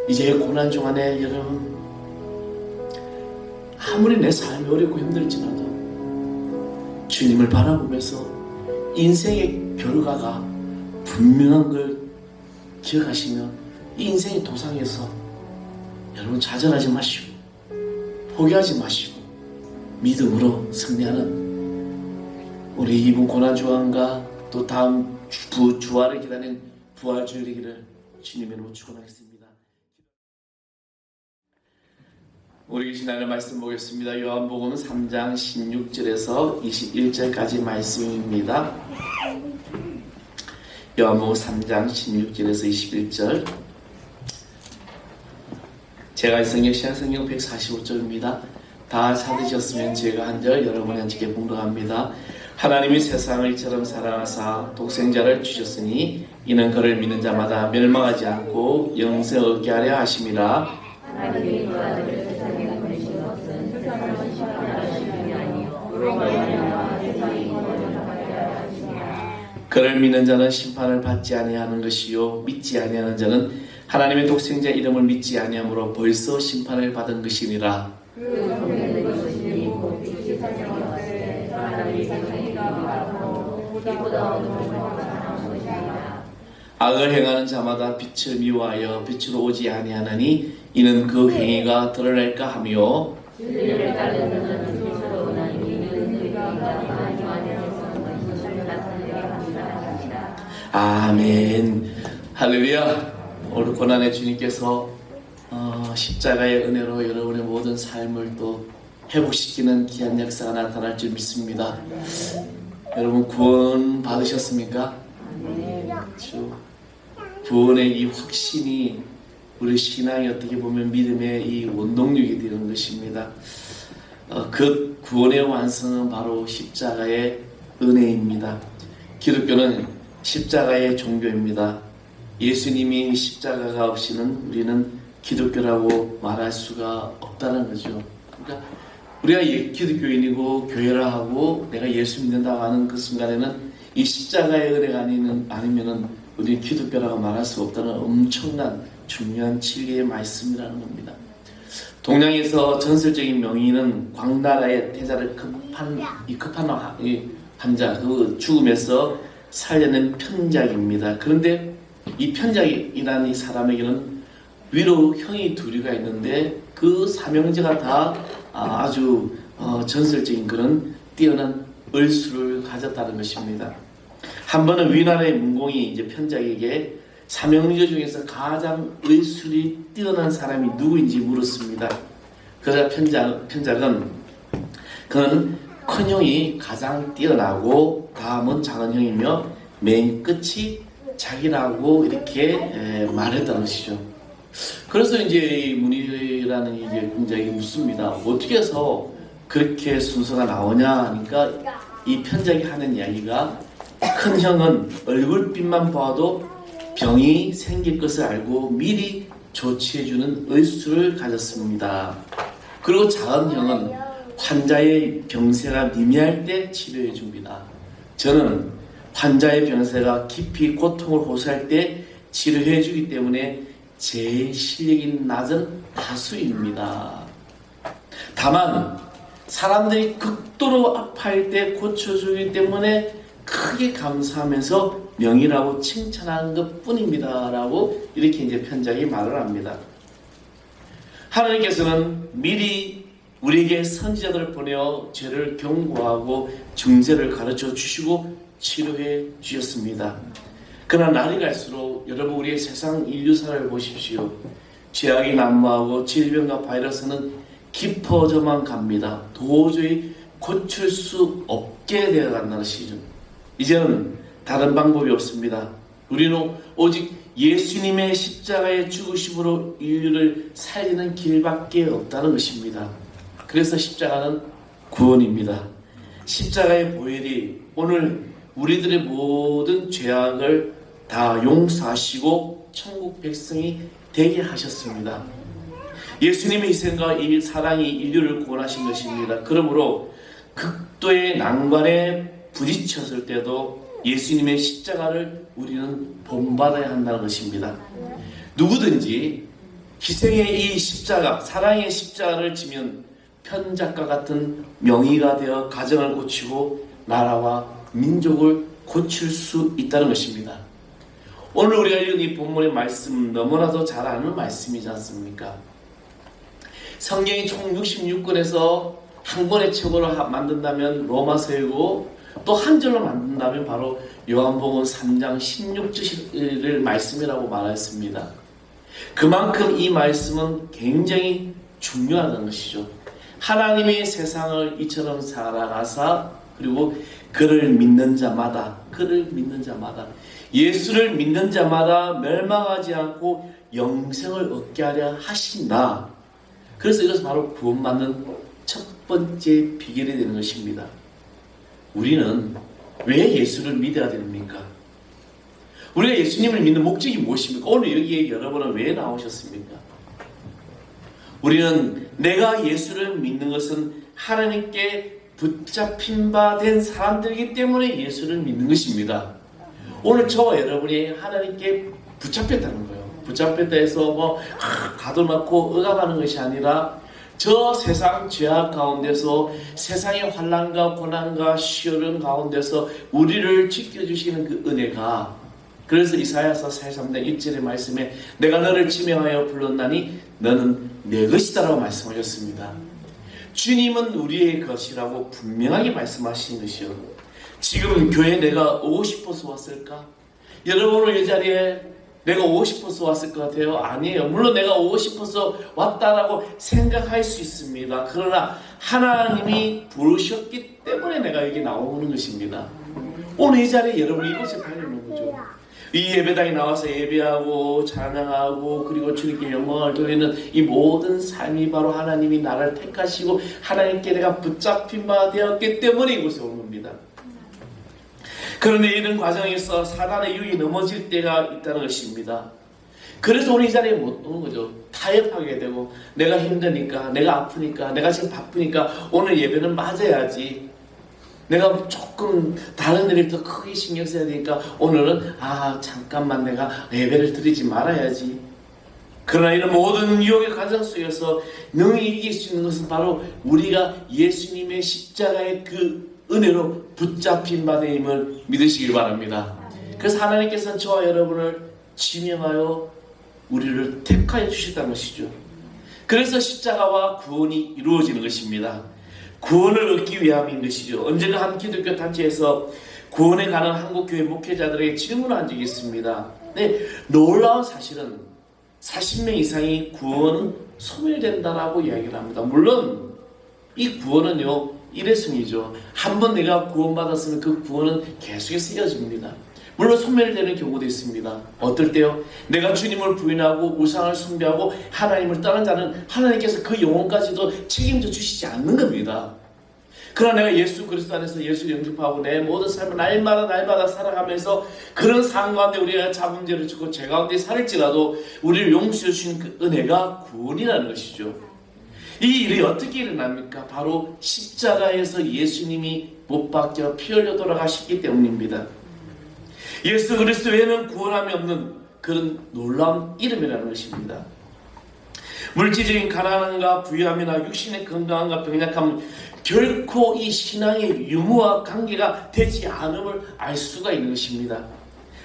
이제 고난 중 안에 여러분, 아무리 내 삶이 어렵고 힘들지라도 주님을 바라보면서 인생의 결과가 분명한 걸 기억하시며 이 인생의 도상에서 여러분 좌절하지 마시고 포기하지 마시고 믿음으로 승리하는 우리 이번 고난주간과 또 다음 주화를 기다리는 부활주일이기를 주님의 이름으로 축원하겠습니다. 우리 계신 하나님 말씀 보겠습니다. 요한복음 3장 16절에서 21절까지 말씀입니다. 요한복음 3장 16절에서 21절. 제가 성경 신약성경 145쪽입니다. 다 찾으셨으면 제가 한 절 여러분이 함께 봉독합니다. 하나님이 세상을 이처럼 사랑하사 독생자를 주셨으니 이는 그를 믿는 자마다 멸망하지 않고 영생 얻게 하려 하심이라. 하나님이 그 아들을 세상에 보내신 것은 세상을 심판하려 하심이 아니요 그로 말미암아 세상이 구원을 받게 하려 하심이라. 그를 믿는 자는 심판을 받지 아니하는 것이요 믿지 아니하는 자는 하나님의 독생자 이름을 믿지 아니하므로 벌써 심판을 받은 것이니라. 그 성경의 것이니 곧 빛이 세상에 왔을 때 사람이 세상이가 바라보고 빛보다 어두운 것을 사랑한 것이니라. 악을 행하는 자마다 빛을 미워하여 빛으로 오지 아니하나니 이는 그 행위가 드러날까 하며 진리를 따르는 자는 빛으로 오나니 이는 그가 하나님 안에서 빛을 나타내게 합니다. 아멘. 할렐루야. 오늘 고난의 주님께서 십자가의 은혜로 여러분의 모든 삶을 또 회복시키는 귀한 역사가 나타날 줄 믿습니다. 여러분 구원 받으셨습니까? 그렇죠. 구원의 이 확신이 우리 신앙이 어떻게 보면 믿음의 이 원동력이 되는 것입니다. 그 구원의 완성은 바로 십자가의 은혜입니다. 기독교는 십자가의 종교입니다. 예수님이 십자가가 없이는 우리는 기독교라고 말할 수가 없다는 거죠. 그러니까 우리가 기독교인이고 교회라 하고 내가 예수 믿는다고 하는 그 순간에는 이 십자가의 은혜가 아니면은 우리 기독교라고 말할 수 없다는 엄청난 중요한 진리의 말씀이라는 겁니다. 동양에서 전설적인 명의는 광나라의 태자를 급한 환자 그 죽음에서 살려낸 편작입니다. 그런데 이 편작이라는 이 사람에게는 위로 형이 둘이가 있는데 그 삼형제가 다 아주 전설적인 그런 뛰어난 의술을 가졌다는 것입니다. 한 번은 위나라의 문공이 이제 편작에게 삼형제 중에서 가장 의술이 뛰어난 사람이 누구인지 물었습니다. 그러자 편작은 그는 큰 형이 가장 뛰어나고 다음은 작은 형이며 맨 끝이 자기라고 이렇게 말했다는 것이죠. 그래서 이제 이 문의라는 이제 공작이 묻습니다. 어떻게 해서 그렇게 순서가 나오냐 하니까 이 편작이 하는 이야기가 큰 형은 얼굴빛만 봐도 병이 생길 것을 알고 미리 조치해주는 의술을 가졌습니다. 그리고 작은 형은 환자의 병세가 미미할 때 치료해 줍니다. 저는 환자의 병세가 깊이 고통을 호소할 때 치료해 주기 때문에 제일 실력이 낮은 다수입니다. 다만 사람들이 극도로 아파할 때 고쳐주기 때문에 크게 감사하면서 명의라고 칭찬하는 것 뿐입니다 라고 이렇게 이제 편작이 말을 합니다. 하나님께서는 미리 우리에게 선지자들을 보내어 죄를 경고하고 중세를 가르쳐 주시고 치료해 주셨습니다. 그러나 날이 갈수록 여러분 우리의 세상 인류사를 보십시오. 죄악이 난무하고 질병과 바이러스는 깊어져만 갑니다. 도저히 고칠 수 없게 되어간다는 시점. 이제는 다른 방법이 없습니다. 우리는 오직 예수님의 십자가의 죽으심으로 인류를 살리는 길밖에 없다는 것입니다. 그래서 십자가는 구원입니다. 십자가의 보혈이 오늘 우리들의 모든 죄악을 다 용서하시고 천국 백성이 되게 하셨습니다. 예수님의 희생과 이 사랑이 인류를 구원하신 것입니다. 그러므로 극도의 난관에 부딪혔을 때도 예수님의 십자가를 우리는 본받아야 한다는 것입니다. 누구든지 희생의 이 십자가, 사랑의 십자가를 지면 편작과 같은 명의가 되어 가정을 고치고 나라와 민족을 고칠 수 있다는 것입니다. 오늘 우리가 읽은 이 본문의 말씀 너무나도 잘 아는 말씀이지 않습니까? 성경이 총 66권에서 한 권의 책으로 만든다면 로마서이고 또 한 절로 만든다면 바로 요한복음 3장 16절을 말씀이라고 말했습니다. 그만큼 이 말씀은 굉장히 중요하다는 것이죠. 하나님이 세상을 이처럼 살아가사 그리고 그를 믿는 자마다 예수를 믿는 자마다 멸망하지 않고 영생을 얻게 하려 하신다. 그래서 이것은 바로 구원받는 첫 번째 비결이 되는 것입니다. 우리는 왜 예수를 믿어야 됩니까? 우리가 예수님을 믿는 목적이 무엇입니까? 오늘 여기에 여러분은 왜 나오셨습니까? 우리는 내가 예수를 믿는 것은 하나님께 붙잡힌 바 된 사람들이기 때문에 예수를 믿는 것입니다. 오늘 저와 여러분이 하나님께 붙잡혔다는 거예요. 붙잡혔다 해서 가둬놓고 억압하는 것이 아니라 저 세상 죄악 가운데서 세상의 환난과 고난과 시련 가운데서 우리를 지켜주시는 그 은혜가, 그래서 이사야서 43장 1절의 말씀에 내가 너를 지명하여 불렀나니 너는 내 것이다 라고 말씀하셨습니다. 주님은 우리의 것이라고 분명하게 말씀하신 것이요. 지금 교회에 내가 오고 싶어서 왔을까? 여러분 오늘 이 자리에 내가 오고 싶어서 왔을 것 같아요? 아니에요. 물론 내가 오고 싶어서 왔다라고 생각할 수 있습니다. 그러나 하나님이 부르셨기 때문에 내가 여기 나오는 것입니다. 오늘 이 자리에 여러분이 이곳에 다니는 거죠. 이 예배당에 나와서 예배하고 찬양하고 그리고 주님께 영광을 돌리는 이 모든 삶이 바로 하나님이 나를 택하시고 하나님께 내가 붙잡힌 바 되었기 때문에 이곳에 온 겁니다. 그런데 이런 과정에서 사단의 유혹이 넘어질 때가 있다는 것입니다. 그래서 우리 이 자리에 못 오는 거죠. 타협하게 되고 내가 힘드니까, 내가 아프니까, 내가 지금 바쁘니까 오늘 예배는 맞아야지. 내가 조금 다른 일을 더 크게 신경 써야 되니까 오늘은 잠깐만 내가 예배를 드리지 말아야지. 그러나 이런 모든 유혹의 과정 속에서 능히 이길 수 있는 것은 바로 우리가 예수님의 십자가의 그 은혜로 붙잡힌 바 됨을 믿으시길 바랍니다. 그래서 하나님께서는 저와 여러분을 지명하여 우리를 택하여 주셨다는 것이죠. 그래서 십자가와 구원이 이루어지는 것입니다. 구원을 얻기 위함인 것이죠. 언젠가 한 기독교 단체에서 구원에 관한 한국교회 목회자들에게 질문을 한 적이 있습니다. 네, 놀라운 사실은 40명 이상이 구원은 소멸된다라고 이야기를 합니다. 물론 이 구원은요 일회성이죠. 한번 내가 구원받았으면 그 구원은 계속해서 이어집니다. 물론 소멸되는 경우도 있습니다. 어떨 때요? 내가 주님을 부인하고 우상을 숭배하고 하나님을 떠난 자는 하나님께서 그 영혼까지도 책임져 주시지 않는 겁니다. 그러나 내가 예수 그리스도 안에서 예수를 영접하고 내 모든 삶을 날마다 살아가면서 그런 상황 가운데 우리가 자범죄를 짓고 죄 가운데 살을지라도 우리를 용서해 주신 그 은혜가 구원이라는 것이죠. 이 일이 어떻게 일어납니까? 바로 십자가에서 예수님이 못 박혀 피 흘려 돌아가셨기 때문입니다. 예수 그리스도 외에는 구원함이 없는 그런 놀라운 이름이라는 것입니다. 물질적인 가난함과 부유함이나 육신의 건강함과 병약함은 결코 이 신앙의 유무와 관계가 되지 않음을 알 수가 있는 것입니다.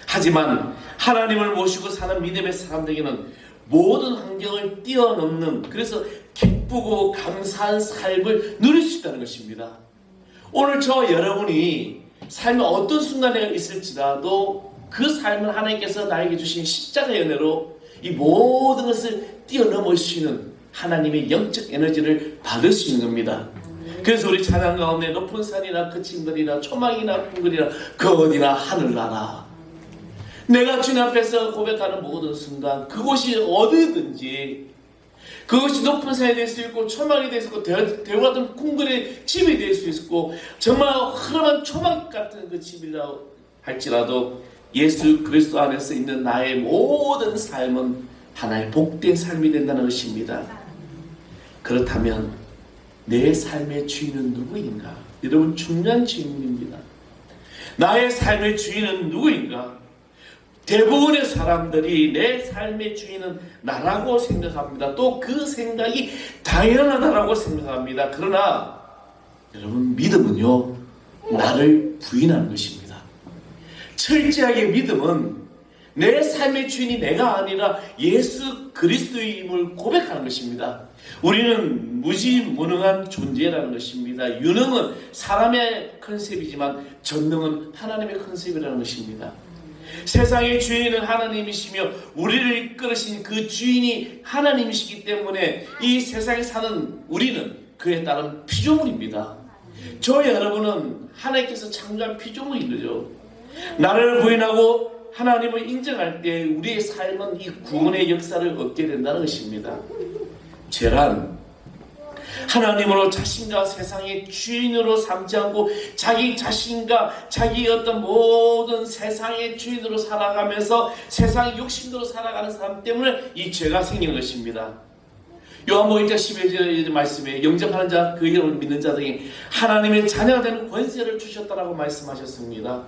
하지만 하나님을 모시고 사는 믿음의 사람들에게는 모든 환경을 뛰어넘는, 그래서 기쁘고 감사한 삶을 누릴 수 있다는 것입니다. 오늘 저와 여러분이 삶의 어떤 순간에 있을지라도 그 삶을 하나님께서 나에게 주신 십자가의 은혜로 이 모든 것을 뛰어넘을 수 있는 하나님의 영적 에너지를 받을 수 있는 겁니다. 그래서 우리 찬양 가운데 높은 산이나 거친들이나 초막이나 궁궐이나 그 어디나 하늘나라, 내가 주님 앞에서 고백하는 모든 순간 그곳이 어디든지, 그것이 높은 산이 될 수 있고 초막이 될 수 있고 대우 같은 궁궐의 집이 될 수 있고 정말 흐름한 초막 같은 그 집이라 할지라도 예수 그리스도 안에서 있는 나의 모든 삶은 하나의 복된 삶이 된다는 것입니다. 그렇다면 내 삶의 주인은 누구인가? 여러분 중요한 질문입니다. 나의 삶의 주인은 누구인가? 대부분의 사람들이 내 삶의 주인은 나라고 생각합니다. 또 그 생각이 당연하다라고 생각합니다. 그러나 여러분, 믿음은요, 나를 부인하는 것입니다. 철저하게 믿음은 내 삶의 주인이 내가 아니라 예수 그리스도임을 고백하는 것입니다. 우리는 무지무능한 존재라는 것입니다. 유능은 사람의 컨셉이지만 전능은 하나님의 컨셉이라는 것입니다. 세상의 주인은 하나님이시며 우리를 이끌으신 그 주인이 하나님이시기 때문에 이 세상에 사는 우리는 그에 따른 피조물입니다. 저 여러분은 하나님께서 창조한 피조물이죠. 나를 부인하고 하나님을 인정할 때 우리의 삶은 이 구원의 역사를 얻게 된다는 것입니다. 죄란 하나님으로 자신과 세상의 주인으로 삼지 않고 자기 자신과 자기 어떤 모든 세상의 주인으로 살아가면서 세상의 욕심대로 살아가는 사람 때문에 이 죄가 생기는 것입니다. 요한복음 1장 11절 말씀에 영접하는 자, 그 이름을 믿는 자 등이 하나님의 자녀가 되는 권세를 주셨다라고 말씀하셨습니다.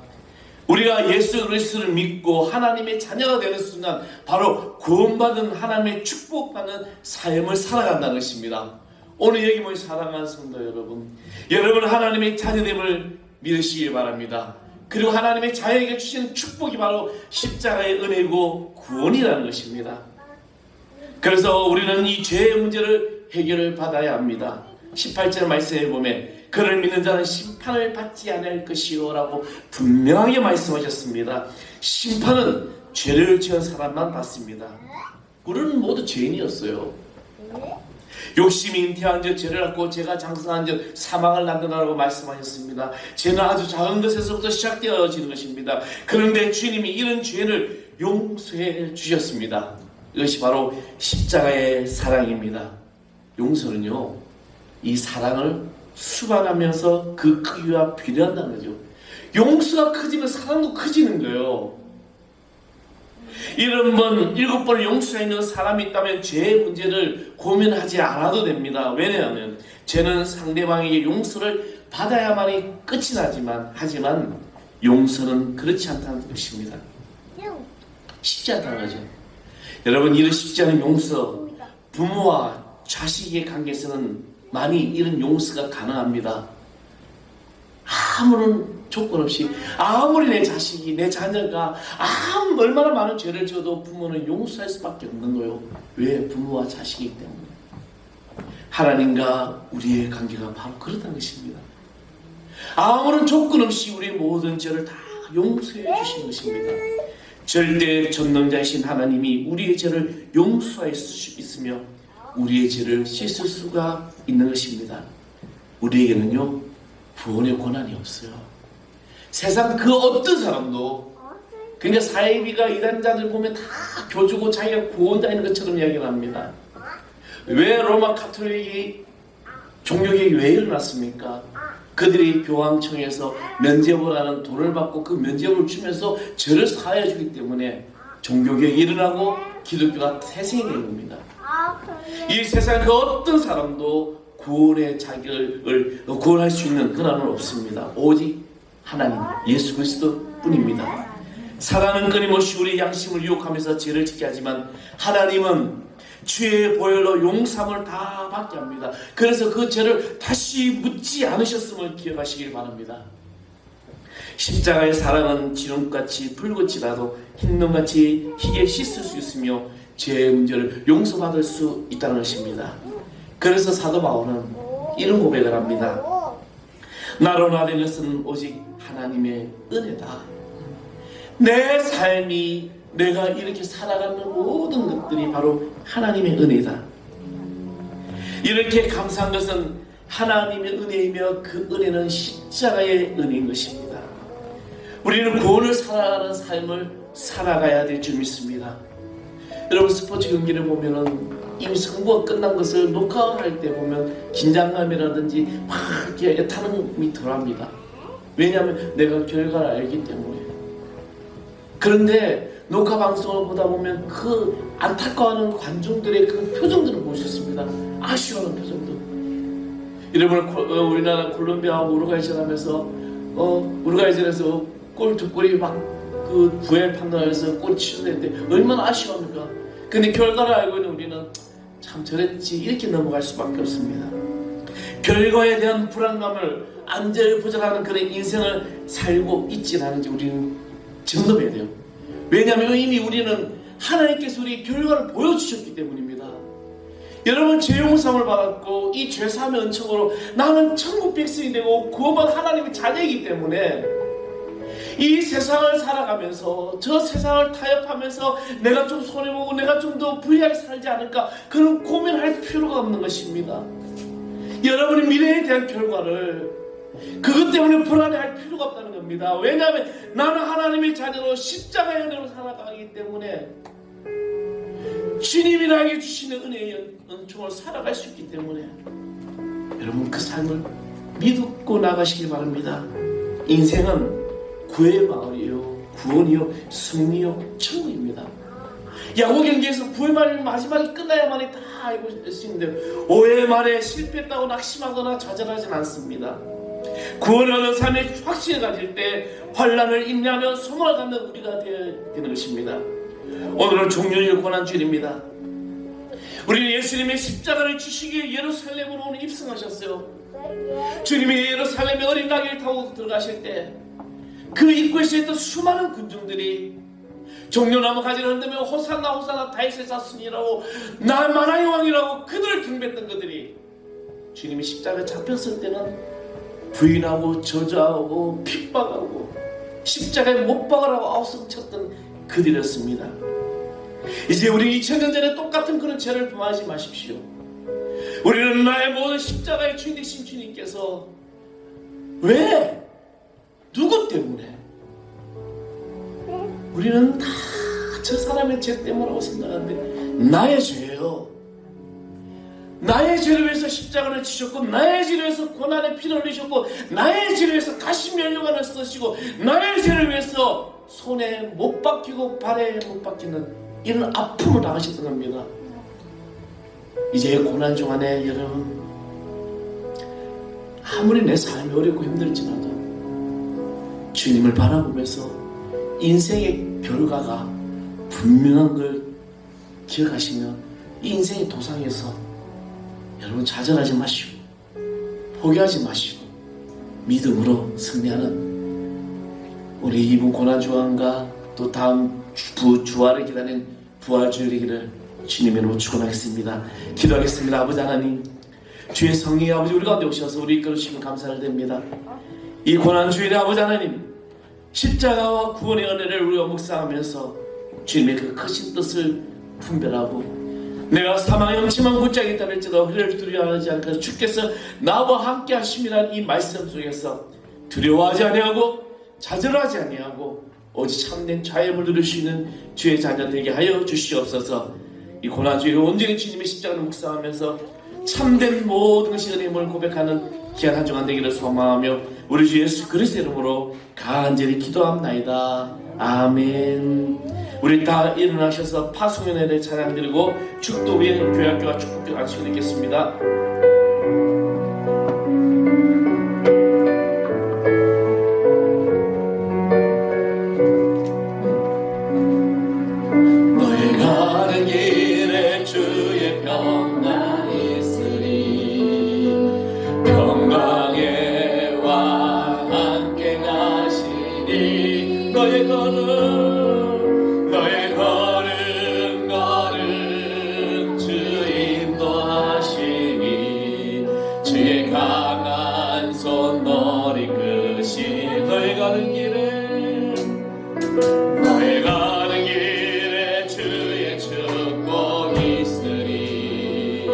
우리가 예수 그리스도를 믿고 하나님의 자녀가 되는 순간 바로 구원받은 하나님의 축복받는 삶을 살아간다는 것입니다. 오늘 여기 모인 사랑하는 성도 여러분, 여러분 하나님의 자녀됨을 믿으시길 바랍니다. 그리고 하나님의 자녀에게 주시는 축복이 바로 십자가의 은혜고 구원이라는 것입니다. 그래서 우리는 이 죄의 문제를 해결을 받아야 합니다. 18절 말씀에 보면 그를 믿는 자는 심판을 받지 않을 것이요 라고 분명하게 말씀하셨습니다. 심판은 죄를 지은 사람만 받습니다. 우리는 모두 죄인이었어요. 욕심이 잉태한 즉 죄를 낳고 죄가 장성한 즉 사망을 낳는다라고 말씀하셨습니다. 죄는 아주 작은 것에서부터 시작되어지는 것입니다. 그런데 주님이 이런 죄를 용서해 주셨습니다. 이것이 바로 십자가의 사랑입니다. 용서는요, 이 사랑을 수반하면서 그 크기와 비례한다는 거죠. 용서가 커지면 사랑도 커지는 거예요. 7번을 용서하는 사람이 있다면 죄의 문제를 고민하지 않아도 됩니다. 왜냐하면 죄는 상대방에게 용서를 받아야만이 끝이 하지만 용서는 그렇지 않다는 것입니다. 쉽지 않다는 거죠. 여러분, 이런 쉽지 않은 용서, 부모와 자식의 관계에서는 많이 이런 용서가 가능합니다. 아무런 조건 없이, 아무리 내 자식이, 내 자녀가 얼마나 많은 죄를 지어도 부모는 용서할 수밖에 없는 거예요. 왜? 부모와 자식이기 때문에. 하나님과 우리의 관계가 바로 그렇다는 것입니다. 아무런 조건 없이 우리의 모든 죄를 다 용서해 주시는 것입니다. 절대 전능자이신 하나님이 우리의 죄를 용서할 수 있으며 우리의 죄를 씻을 수가 있는 것입니다. 우리에게는요, 구원의 권한이 없어요. 세상 그 어떤 사람도, 그러니까 사이비가 이단자들 보면 다 교주고 자기가 구원자인 것처럼 이야기를 합니다. 왜 로마 가톨릭이 종교개혁이 왜 일어났습니까? 그들이 교황청에서 면죄부를 하는 돈을 받고 그 면죄부를 주면서 죄를 사하여 주기 때문에 종교개혁이 일어나고 기독교가 태생이 된 겁니다. 이 세상 그 어떤 사람도 구원의 자격을 구원할 수 있는 권한은 없습니다. 오직 하나님 예수 그리스도 뿐입니다. 사단은 끊임없이 우리의 양심을 유혹하면서 죄를 짓게 하지만 하나님은 주의 보혈로 용서함을 다 받게 합니다. 그래서 그 죄를 다시 묻지 않으셨음을 기억하시길 바랍니다. 십자가의 사랑은 지름같이 붉을지라도 흰눈같이 희게 씻을 수 있으며 죄의 문제를 용서받을 수 있다는 것입니다. 그래서 사도 바울은 이런 고백을 합니다. 나로 나된 것은 오직 하나님의 은혜다. 내 삶이, 내가 이렇게 살아가는 모든 것들이 바로 하나님의 은혜다. 이렇게 감사한 것은 하나님의 은혜이며 그 은혜는 십자가의 은혜인 것입니다. 우리는 구원을 살아가는 삶을 살아가야 될 줄 믿습니다. 여러분, 스포츠 경기를 보면은 이미 승부가 끝난 것을 녹화할 때 보면 긴장감이라든지 막 이렇게 애타는 덜합니다. 왜냐하면 내가 결과를 알기 때문에. 그런데 녹화 방송을 보다 보면 그 안타까워하는 관중들의 그 표정들을 볼 수 있습니다. 아쉬워하는 표정들. 여러분, 우리나라 콜롬비아하고 우루과이전 하면서 우루과이전에서 골 두 골이 막 그 부엘 판단에서 골이 취소됐는데 얼마나 아쉬워합니까? 근데 결과를 알고 있는 우리는 참 저랬지 이렇게 넘어갈 수밖에 없습니다. 결과에 대한 불안감을 안절부절하는 그런 인생을 살고 있지 않은지 우리는 점검해야 돼요. 왜냐하면 이미 우리는 하나님께서 우리 결과를 보여주셨기 때문입니다. 여러분, 죄 용서함을 받았고 이 죄사함의 은총으로 나는 천국 백성이 되고 구원받은 하나님의 자녀이기 때문에 이 세상을 살아가면서 저 세상을 타협하면서 내가 좀 손해보고 내가 좀 더 불리하게 살지 않을까 그런 고민할 필요가 없는 것입니다. 여러분의 미래에 대한 결과를 그것 때문에 불안해할 필요가 없다는 겁니다. 왜냐하면 나는 하나님의 자녀로 십자가의 은혜로 살아가기 때문에 주님이 나에게 주시는 은혜의 은총을 살아갈 수 있기 때문에 여러분 그 삶을 믿고 나가시기 바랍니다. 인생은 구의 마을이요, 구원이요, 승리요, 천국입니다. 야구 경기에서 구의 말 마지막에 끝나야만이 다 알고 있는데 오해 말에 실패했다고 낙심하거나 좌절하진 않습니다. 구원을 얻은 삶의 확신을 가질 때 환난을 인내하며 소망을 갖는 우리가 되어야 되는 것입니다. 오늘은 종료일 고난주일입니다. 우리는 예수님의 십자가를 지시기 위해 예루살렘으로 오늘 입성하셨어요. 주님이 예루살렘의 어린 나귀를 타고 들어가실 때 그 입구에서 있던 수많은 군중들이 종려나무 가지를 흔들며 호산나 호산나 다윗의 자손이라고 나 만왕의 왕이라고 그들을 경배했던 그들이 주님이 십자가에 잡혔을 때는 부인하고 저주하고 핍박하고 십자가에 못 박으라고 아우성쳤던 그들이었습니다. 이제 우리 2000년 전에 똑같은 그런 죄를 범하지 마십시오. 우리는 나의 모든 십자가의 주인 되신 주님께서 왜? 누구 때문에? 우리는 다 저 사람의 죄 때문이라고 생각하는데 나의 죄예요. 나의 죄를 위해서 십자가를 지셨고 나의 죄를 위해서 고난의 피를 흘리셨고 나의 죄를 위해서 가시미 연료관을 쓰시고 나의 죄를 위해서 손에 못 박히고 발에 못 박히는 이런 아픔을 당하셨던 겁니다. 이제 고난 중 안에 여러분 아무리 내 삶이 어렵고 힘들지라도 주님을 바라보면서 인생의 결과가 분명한 걸 기억하시며 이 인생의 도상에서 여러분 좌절하지 마시고 포기하지 마시고 믿음으로 승리하는 우리 이번 고난주간과 또 다음 주화를 기다리는 부활주일 되기를 주님의 이름으로 축원하겠습니다. 기도하겠습니다. 아버지 하나님, 주의 성령의 아버지 우리 가운데 오셔서 우리 이끌어주시면 감사를 드립니다. 이 고난주일에 아버지 하나님, 십자가와 구원의 은혜를 우리가 묵상하면서 주님의 그 크신 뜻을 분별하고 내가 사망의 음침한 문짝에 있다할지라도 그를 두려워하지 않고 주께서 나와 함께 하심이란 이 말씀 속에서 두려워하지 아니하고 좌절하지 아니하고 오직 참된 자유를 누릴 수 있는 주의 자녀 되게 하여 주시옵소서. 이 고난주일에 온전히 주님의 십자가를 묵상하면서 참된 모든 것이 은혜의 힘을 고백하는 귀한 한 주간 되기를 소망하며 우리 주 예수 그리스도의 이름으로 간절히 기도합나이다. 아멘. 우리 다 일어나셔서 파송연회를 찬양드리고 축도의 교회학교와 축복교 안식을 드리겠습니다. 너의 가는 길에 주의 평강 있으리 평강에와 함께 가시니 너의 걸음 주 인도하시니 주의 강한 손 너를 이끄시 너의 가는 길에 주의 축복 있으리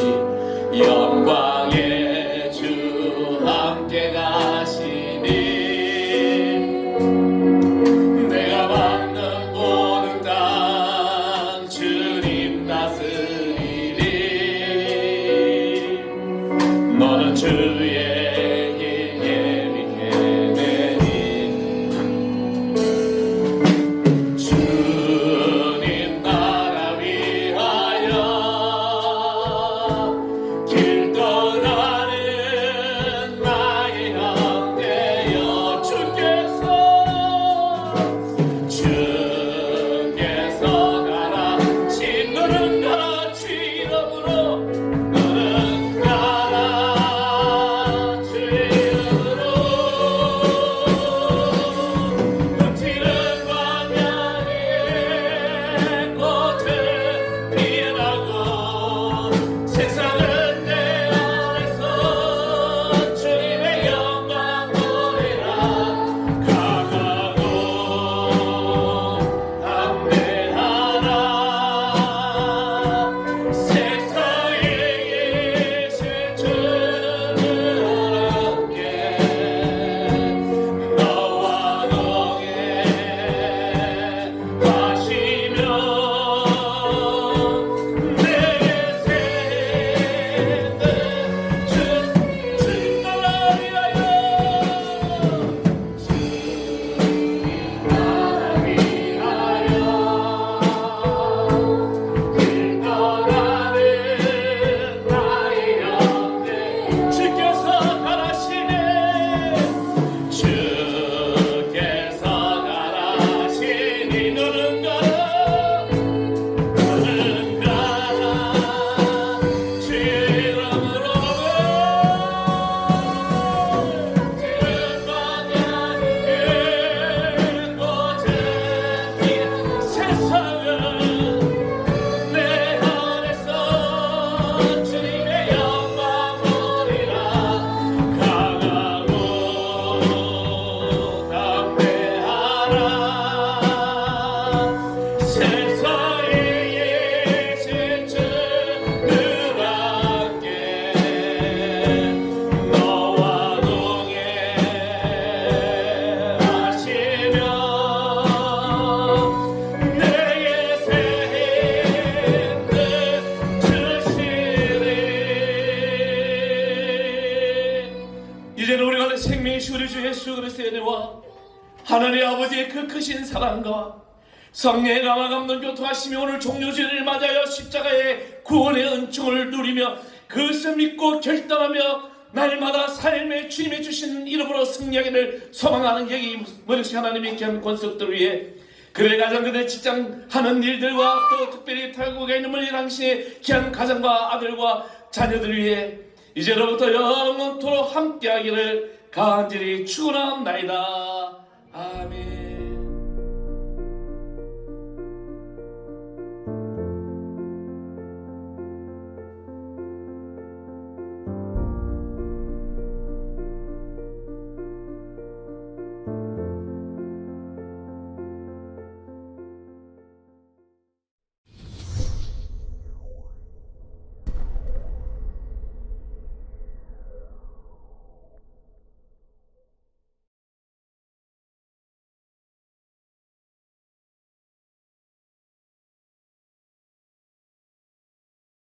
주 예수 그리스도의 은혜와 하나님 아버지의 그 크신 사랑과 성령의 감화 감동 교통하시며 오늘 종료주일을 맞아여 십자가의 구원의 은총을 누리며 그것을 믿고 결단하며 날마다 삶의 주님의 주신 이름으로 승리하기를 소망하는 여기 머리식 하나님의 귀한 권속들을 위해 그의 가정 그의 직장 하는 일들과 또 특별히 탈국에 있는 멀리 당신의 귀한 가정과 아들과 자녀들을 위해 이제로부터 영원토록 함께하기를 간절히 축원합나이다. 아멘.